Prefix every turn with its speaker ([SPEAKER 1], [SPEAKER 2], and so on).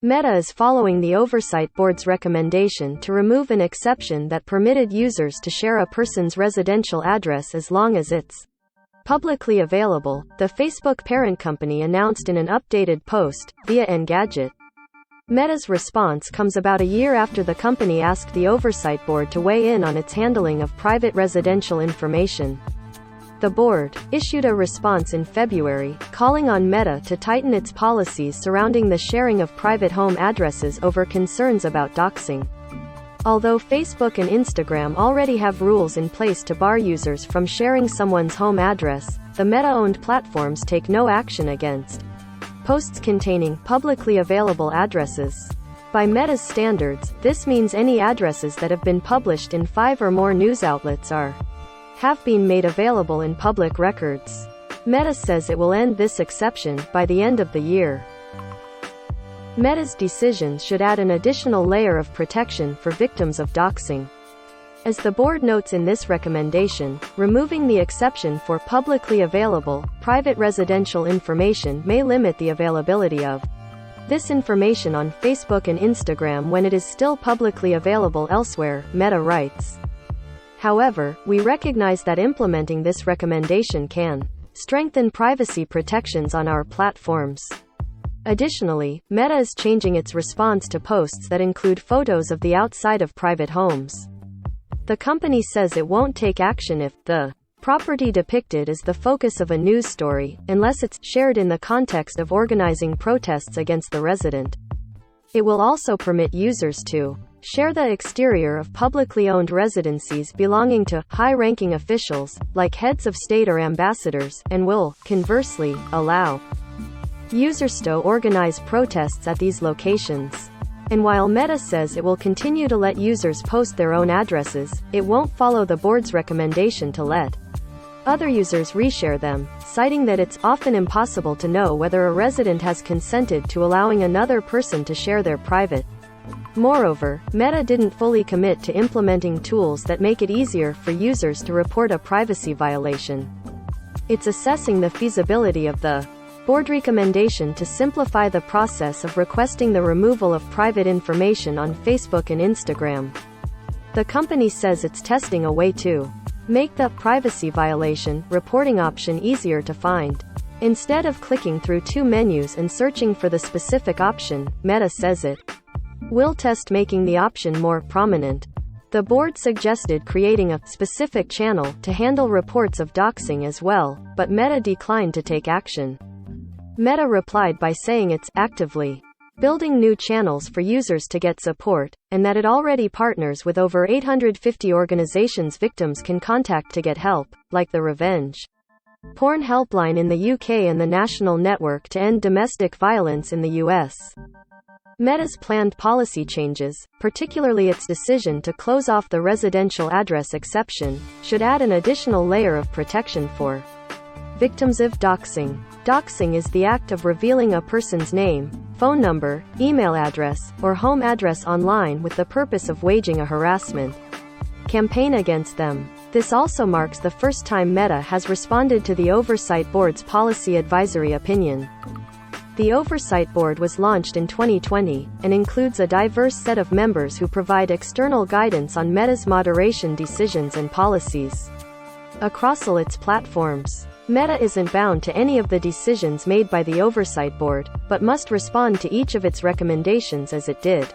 [SPEAKER 1] Meta is following the Oversight Board's recommendation to remove an exception that permitted users to share a person's residential address as long as it's publicly available, the Facebook parent company announced in an updated post, via Engadget. Meta's response comes about a year after the company asked the Oversight Board to weigh in on its handling of private residential information. The board issued a response in February, calling on Meta to tighten its policies surrounding the sharing of private home addresses over concerns about doxing. Although Facebook and Instagram already have rules in place to bar users from sharing someone's home address, the Meta-owned platforms take no action against posts containing publicly available addresses. By Meta's standards, this means any addresses that have been published in 5 or more news outlets have been made available in public records. Meta says it will end this exception by the end of the year. Meta's decisions should add an additional layer of protection for victims of doxing. As the board notes in this recommendation, removing the exception for publicly available, private residential information may limit the availability of this information on Facebook and Instagram when it is still publicly available elsewhere, Meta writes. However, we recognize that implementing this recommendation can strengthen privacy protections on our platforms. Additionally, Meta is changing its response to posts that include photos of the outside of private homes. The company says it won't take action if the property depicted is the focus of a news story, unless it's shared in the context of organizing protests against the resident. It will also permit users to share the exterior of publicly owned residencies belonging to high-ranking officials, like heads of state or ambassadors, and will, conversely, allow users to organize protests at these locations. And while Meta says it will continue to let users post their own addresses, it won't follow the board's recommendation to let other users reshare them, citing that it's often impossible to know whether a resident has consented to allowing another person to share their private. Moreover, Meta didn't fully commit to implementing tools that make it easier for users to report a privacy violation. It's assessing the feasibility of the board recommendation to simplify the process of requesting the removal of private information on Facebook and Instagram. The company says it's testing a way to make the privacy violation reporting option easier to find. Instead of clicking through 2 menus and searching for the specific option, Meta says it will test making the option more prominent. The board suggested creating a specific channel to handle reports of doxing as well, but Meta declined to take action. Meta replied by saying it's actively building new channels for users to get support, and that it already partners with over 850 organizations victims can contact to get help, like the Revenge Porn Helpline in the UK and the National Network to End Domestic Violence in the US. Meta's planned policy changes, particularly its decision to close off the residential address exception, should add an additional layer of protection for victims of doxing. Doxing is the act of revealing a person's name, phone number, email address, or home address online with the purpose of waging a harassment campaign against them. This also marks the first time Meta has responded to the Oversight Board's policy advisory opinion. The Oversight Board was launched in 2020, and includes a diverse set of members who provide external guidance on Meta's moderation decisions and policies across all its platforms. Meta isn't bound to any of the decisions made by the Oversight Board, but must respond to each of its recommendations as it did.